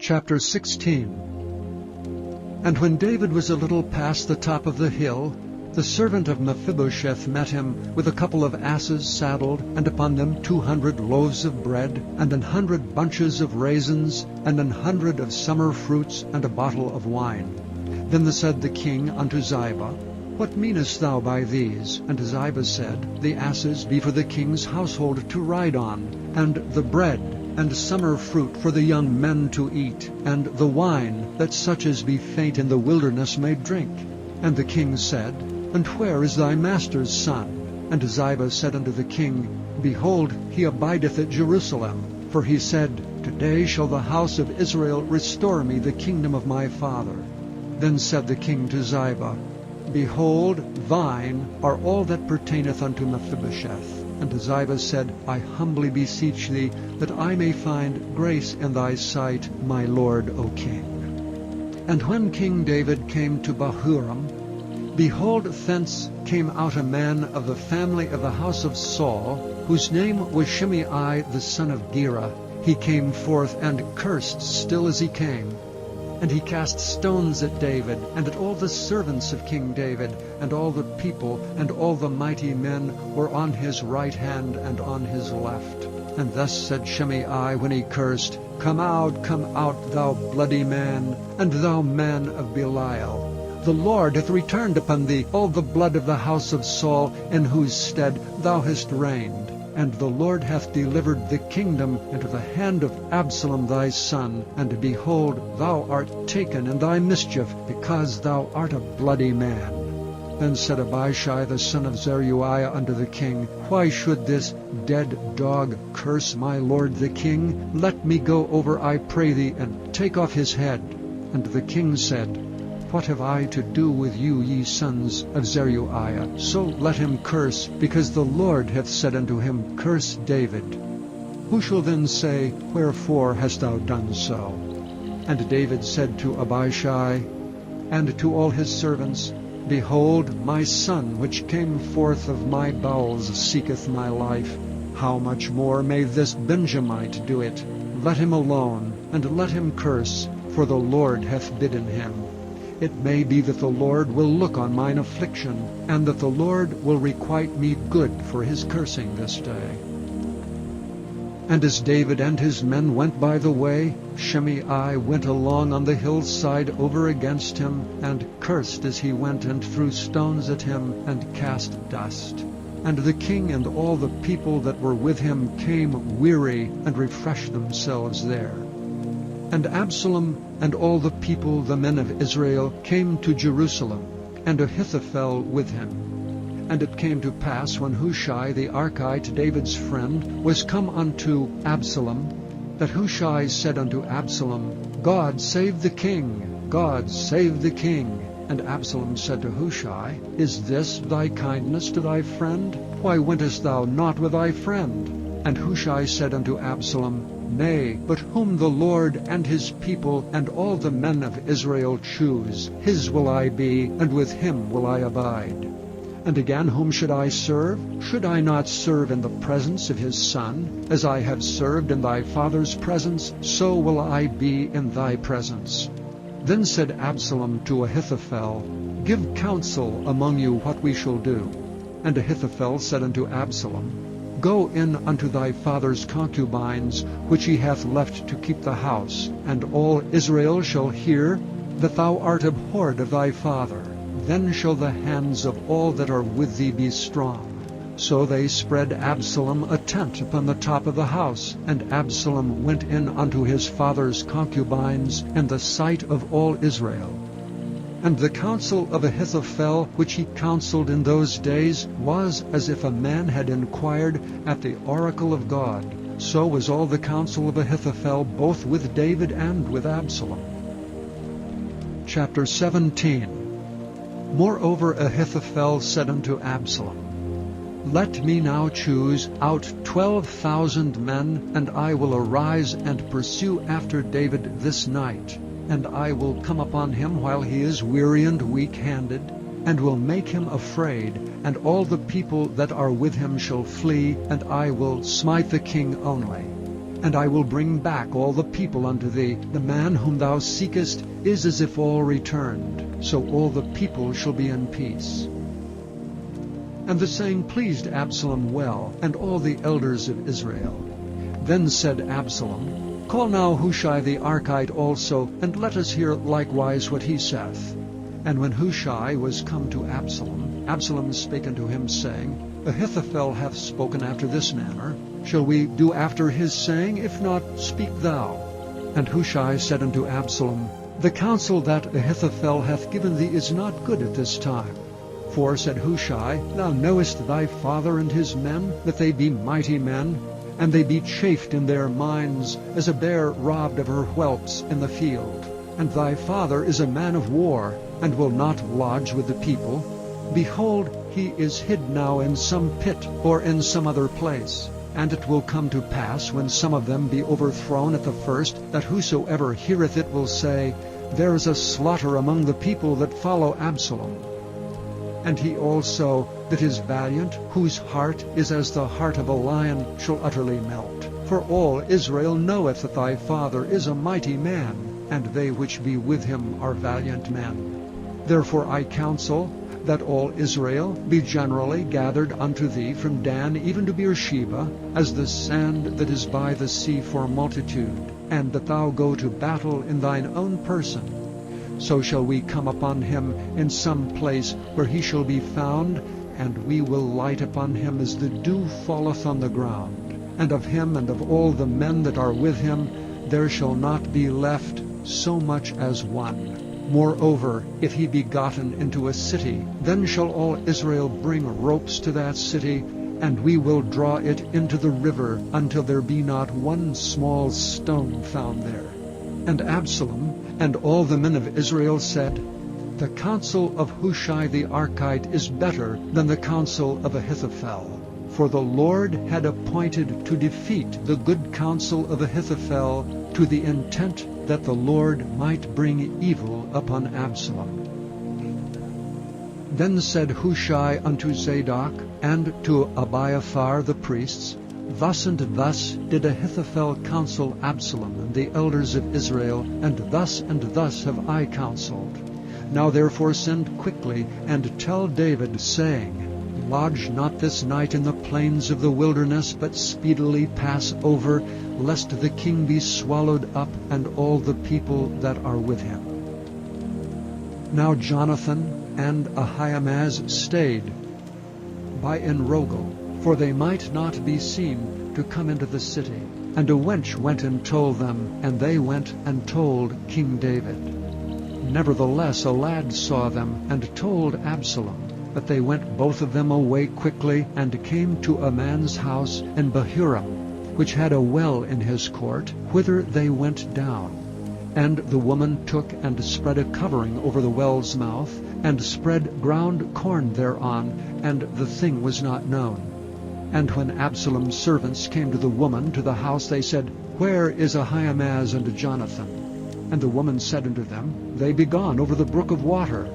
Chapter 16. And when David was a little past the top of the hill, the servant of Mephibosheth met him with a couple of asses saddled, and upon them 200 loaves of bread, and 100 bunches of raisins, and 100 of summer fruits, and a bottle of wine. Then said the king unto Ziba, What meanest thou by these? And Ziba said, The asses be for the king's household to ride on, and the bread and summer fruit for the young men to eat, and the wine, that such as be faint in the wilderness may drink. And the king said, And where is thy master's son? And Ziba said unto the king, Behold, he abideth at Jerusalem. For he said, Today shall the house of Israel restore me the kingdom of my father. Then said the king to Ziba, Behold, thine are all that pertaineth unto Mephibosheth. And Ziba said, I humbly beseech thee, that I may find grace in thy sight, my lord, O king. And when King David came to Bahurim, behold, thence came out a man of the family of the house of Saul, whose name was Shimei the son of Gera. He came forth and cursed still as he came. And he cast stones at David, and at all the servants of King David, and all the people, and all the mighty men were on his right hand and on his left. And thus said Shimei when he cursed, Come out, thou bloody man, and thou man of Belial. The Lord hath returned upon thee all the blood of the house of Saul, in whose stead thou hast reigned. And the Lord hath delivered the kingdom into the hand of Absalom thy son. And behold, thou art taken in thy mischief, because thou art a bloody man. Then said Abishai the son of Zeruiah unto the king, Why should this dead dog curse my lord the king? Let me go over, I pray thee, and take off his head. And the king said, What have I to do with you, ye sons of Zeruiah? So let him curse, because the Lord hath said unto him, Curse David. Who shall then say, Wherefore hast thou done so? And David said to Abishai and to all his servants, Behold, my son, which came forth of my bowels, seeketh my life. How much more may this Benjamite do it? Let him alone, and let him curse, for the Lord hath bidden him. It may be that the Lord will look on mine affliction, and that the Lord will requite me good for his cursing this day. And as David and his men went by the way, Shimei went along on the hillside over against him, and cursed as he went, and threw stones at him, and cast dust. And the king and all the people that were with him came weary, and refreshed themselves there. And Absalom and all the people, the men of Israel, came to Jerusalem, and Ahithophel with him. And it came to pass, when Hushai the Archite, David's friend, was come unto Absalom, that Hushai said unto Absalom, God save the king! God save the king! And Absalom said to Hushai, Is this thy kindness to thy friend? Why wentest thou not with thy friend? And Hushai said unto Absalom, Nay, but whom the Lord and his people and all the men of Israel choose, his will I be, and with him will I abide. And again, whom should I serve? Should I not serve in the presence of his son? As I have served in thy father's presence, so will I be in thy presence. Then said Absalom to Ahithophel, Give counsel among you what we shall do. And Ahithophel said unto Absalom, Go in unto thy father's concubines, which he hath left to keep the house, and all Israel shall hear that thou art abhorred of thy father. Then shall the hands of all that are with thee be strong. So they spread Absalom a tent upon the top of the house, and Absalom went in unto his father's concubines in the sight of all Israel. And the counsel of Ahithophel, which he counseled in those days, was as if a man had inquired at the oracle of God. So was all the counsel of Ahithophel, both with David and with Absalom. Chapter 17. Moreover Ahithophel said unto Absalom, Let me now choose out 12,000 men, and I will arise and pursue after David this night. And I will come upon him while he is weary and weak-handed, and will make him afraid, and all the people that are with him shall flee, and I will smite the king only. And I will bring back all the people unto thee. The man whom thou seekest is as if all returned. So all the people shall be in peace. And the saying pleased Absalom well, and all the elders of Israel. Then said Absalom, Call now Hushai the Archite also, and let us hear likewise what he saith. And when Hushai was come to Absalom, Absalom spake unto him, saying, Ahithophel hath spoken after this manner. Shall we do after his saying? If not, speak thou. And Hushai said unto Absalom, The counsel that Ahithophel hath given thee is not good at this time. For, said Hushai, Thou knowest thy father and his men, that they be mighty men, and they be chafed in their minds, as a bear robbed of her whelps in the field. And thy father is a man of war, and will not lodge with the people. Behold, he is hid now in some pit, or in some other place. And it will come to pass, when some of them be overthrown at the first, that whosoever heareth it will say, There is a slaughter among the people that follow Absalom. And he also that is valiant, whose heart is as the heart of a lion, shall utterly melt. For all Israel knoweth that thy father is a mighty man, and they which be with him are valiant men. Therefore I counsel that all Israel be generally gathered unto thee from Dan even to Beersheba, as the sand that is by the sea for multitude, and that thou go to battle in thine own person. So shall we come upon him in some place where he shall be found, and we will light upon him as the dew falleth on the ground. And of him and of all the men that are with him there shall not be left so much as one. Moreover, if he be gotten into a city, then shall all Israel bring ropes to that city, and we will draw it into the river until there be not one small stone found there. And Absalom and all the men of Israel said, The counsel of Hushai the Archite is better than the counsel of Ahithophel. For the Lord had appointed to defeat the good counsel of Ahithophel, to the intent that the Lord might bring evil upon Absalom. Then said Hushai unto Zadok and to Abiathar the priests, Thus and thus did Ahithophel counsel Absalom and the elders of Israel, and thus have I counseled. Now therefore send quickly, and tell David, saying, Lodge not this night in the plains of the wilderness, but speedily pass over, lest the king be swallowed up, and all the people that are with him. Now Jonathan and Ahimaaz stayed by Enrogel, for they might not be seen to come into the city. And a wench went and told them, and they went and told King David. Nevertheless a lad saw them, and told Absalom. But they went both of them away quickly, and came to a man's house in Bahurim, which had a well in his court, whither they went down. And the woman took and spread a covering over the well's mouth, and spread ground corn thereon, and the thing was not known. And when Absalom's servants came to the woman to the house, they said, Where is Ahimaaz and Jonathan? And the woman said unto them, They be gone over the brook of water.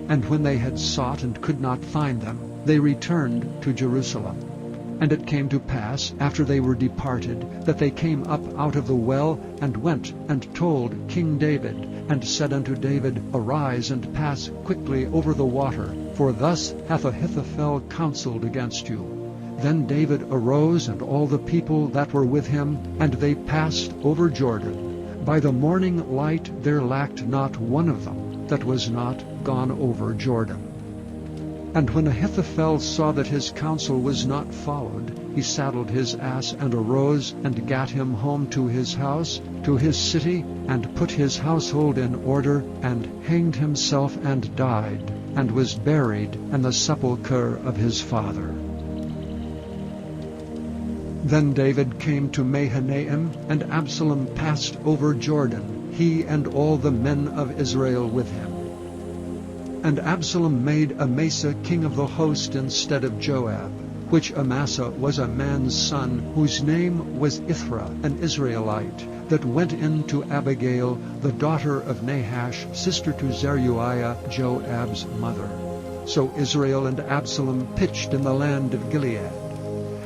And when they had sought and could not find them, they returned to Jerusalem. And it came to pass, after they were departed, that they came up out of the well, and went and told King David, and said unto David, Arise and pass quickly over the water, for thus hath Ahithophel counseled against you. Then David arose, and all the people that were with him, and they passed over Jordan. By the morning light there lacked not one of them that was not gone over Jordan. And when Ahithophel saw that his counsel was not followed, he saddled his ass, and arose, and gat him home to his house, to his city, and put his household in order, and hanged himself, and died, and was buried in the sepulchre of his father. Then David came to Mahanaim, and Absalom passed over Jordan, he and all the men of Israel with him. And Absalom made Amasa king of the host instead of Joab, which Amasa was a man's son, whose name was Ithra, an Israelite, that went in to Abigail, the daughter of Nahash, sister to Zeruiah, Joab's mother. So Israel and Absalom pitched in the land of Gilead.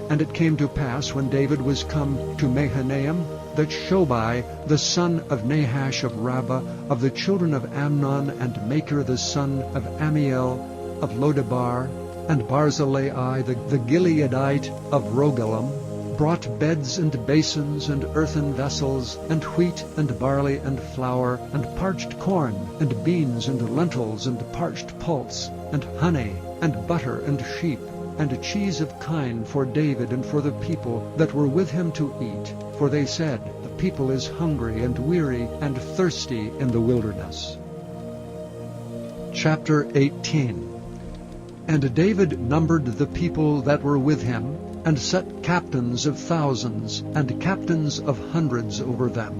And it came to pass, when David was come to Mahanaim, that Shobai, the son of Nahash of Rabbah, of the children of Amnon, and Machir the son of Ammiel of Lodebar, and Barzillai the Gileadite of Rogelim, brought beds and basins and earthen vessels, and wheat and barley and flour, and parched corn, and beans and lentils, and parched pulse, and honey, and butter, and sheep, and cheese of kine for David and for the people that were with him to eat. For they said, The people is hungry and weary and thirsty in the wilderness. Chapter 18. And David numbered the people that were with him, and set captains of thousands, and captains of hundreds over them.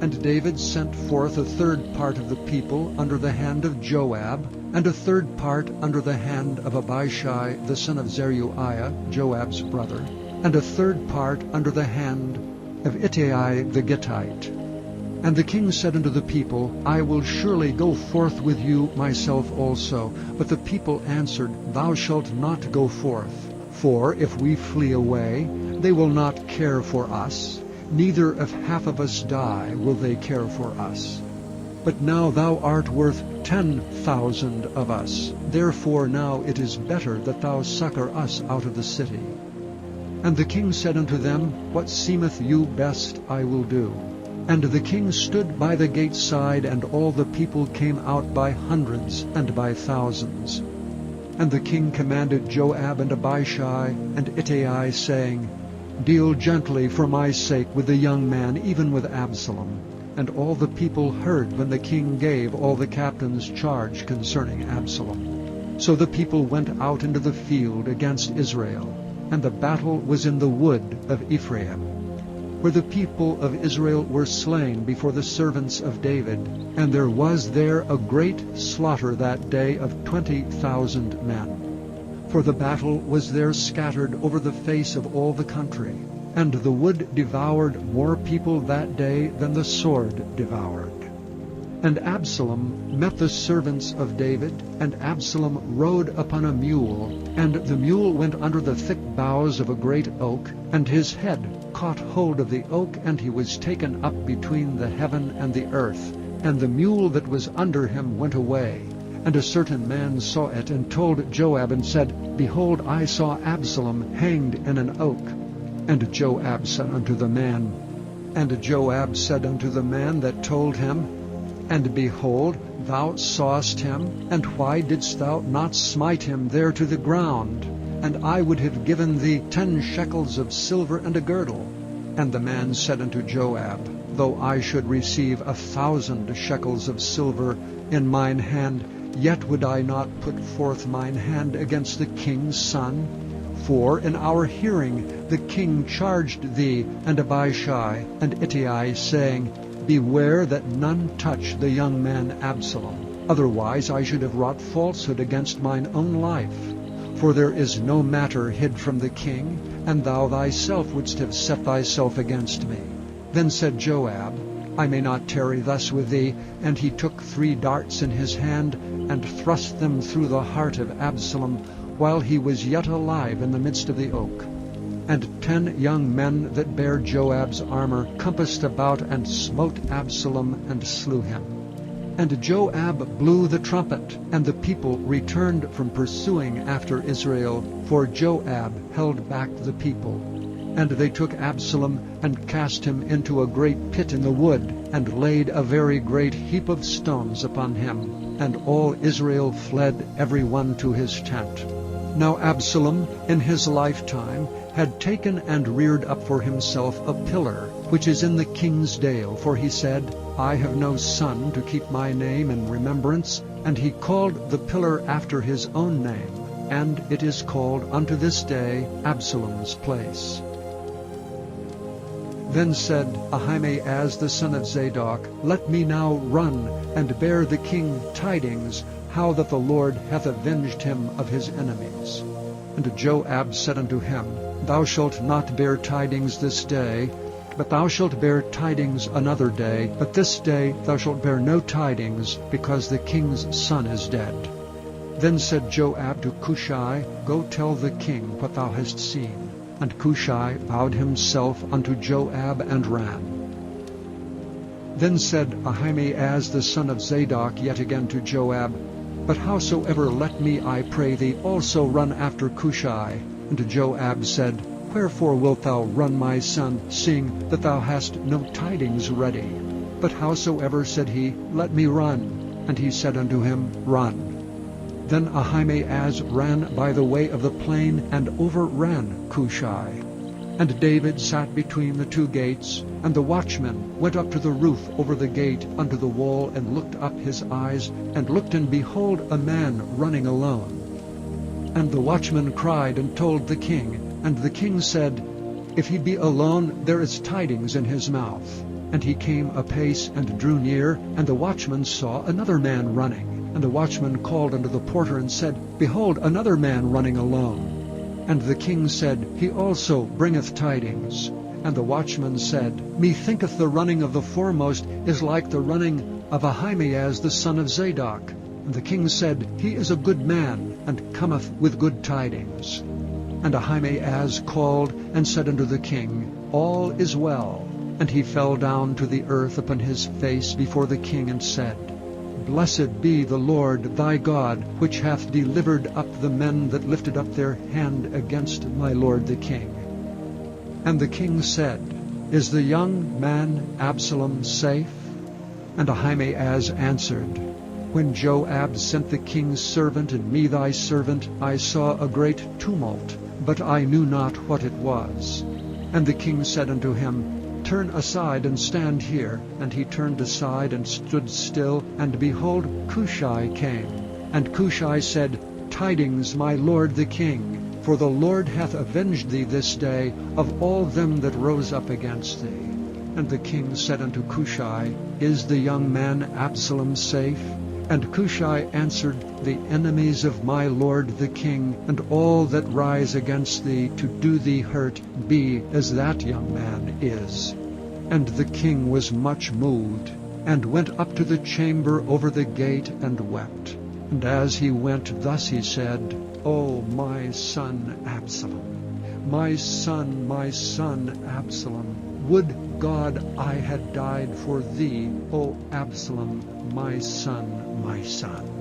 And David sent forth a third part of the people under the hand of Joab, and a third part under the hand of Abishai the son of Zeruiah, Joab's brother, and a third part under the hand of Ittai the Gittite. And the king said unto the people, I will surely go forth with you myself also. But the people answered, Thou shalt not go forth. For if we flee away, they will not care for us, neither if half of us die will they care for us. But now thou art worth 10,000 of us. Therefore now it is better that thou succor us out of the city. And the king said unto them, What seemeth you best I will do. And the king stood by the gate side, and all the people came out by hundreds and by thousands. And the king commanded Joab and Abishai and Ittai, saying, Deal gently for my sake with the young man, even with Absalom. And all the people heard when the king gave all the captains charge concerning Absalom. So the people went out into the field against Israel, and the battle was in the wood of Ephraim, where the people of Israel were slain before the servants of David. And there was there a great slaughter that day of 20,000 men. For the battle was there scattered over the face of all the country, and the wood devoured more people that day than the sword devoured. And Absalom met the servants of David, and Absalom rode upon a mule, and the mule went under the thick boughs of a great oak, and his head caught hold of the oak, and he was taken up between the heaven and the earth, and the mule that was under him went away. And a certain man saw it, and told Joab, and said, Behold, I saw Absalom hanged in an oak. And Joab said unto the man that told him, And behold, thou sawest him, and why didst thou not smite him there to the ground? And I would have given thee 10 shekels of silver and a girdle. And the man said unto Joab, Though I should receive 1,000 shekels of silver in mine hand, yet would I not put forth mine hand against the king's son. For in our hearing the king charged thee and Abishai and Ittai, saying, Beware that none touch the young man Absalom. Otherwise I should have wrought falsehood against mine own life. For there is no matter hid from the king, and thou thyself wouldst have set thyself against me. Then said Joab, I may not tarry thus with thee. And he took 3 darts in his hand, and thrust them through the heart of Absalom, while he was yet alive in the midst of the oak. And 10 young men that bare Joab's armor compassed about, and smote Absalom, and slew him. And Joab blew the trumpet, and the people returned from pursuing after Israel, for Joab held back the people. And they took Absalom, and cast him into a great pit in the wood, and laid a very great heap of stones upon him. And all Israel fled every one to his tent. Now Absalom, in his lifetime, had taken and reared up for himself a pillar, which is in the king's dale. For he said, I have no son to keep my name in remembrance. And he called the pillar after his own name, and it is called unto this day Absalom's place. Then said Ahimaaz the son of Zadok, Let me now run, and bear the king tidings, how that the Lord hath avenged him of his enemies. And Joab said unto him, Thou shalt not bear tidings this day, but thou shalt bear tidings another day. But this day thou shalt bear no tidings, because the king's son is dead. Then said Joab to Cushai, Go tell the king what thou hast seen. And Cushai bowed himself unto Joab and ran. Then said Ahimaaz the son of Zadok yet again to Joab, But howsoever let me, I pray thee, also run after Cushai. And Joab said, Wherefore wilt thou run, my son, seeing that thou hast no tidings ready? But howsoever, said he, let me run. And he said unto him, Run. Then Ahimaaz ran by the way of the plain, and overran Cushai. And David sat between the two gates, and the watchman went up to the roof over the gate unto the wall, and looked up his eyes, and looked, and behold, a man running alone. And the watchman cried and told the king, and the king said, If he be alone, there is tidings in his mouth. And he came apace and drew near, and the watchman saw another man running. And the watchman called unto the porter and said, Behold, another man running alone. And the king said, He also bringeth tidings. And the watchman said, Methinketh the running of the foremost is like the running of Ahimaaz the son of Zadok. And the king said, He is a good man, and cometh with good tidings. And Ahimaaz called and said unto the king, All is well. And he fell down to the earth upon his face before the king, and said, Blessed be the Lord thy God, which hath delivered up the men that lifted up their hand against my lord the king. And the king said, Is the young man Absalom safe? And Ahimaaz answered, When Joab sent the king's servant and me thy servant, I saw a great tumult, but I knew not what it was. And the king said unto him, Turn aside and stand here. And he turned aside and stood still, and behold, Cushai came. And Cushai said, Tidings, my lord the king, for the Lord hath avenged thee this day of all them that rose up against thee. And the king said unto Cushai, Is the young man Absalom safe? And Cushai answered, The enemies of my lord the king, and all that rise against thee to do thee hurt, be as that young man is. And the king was much moved, and went up to the chamber over the gate, and wept. And as he went, thus he said, O my son Absalom, my son Absalom, would God I had died for thee, O Absalom, my son, my son.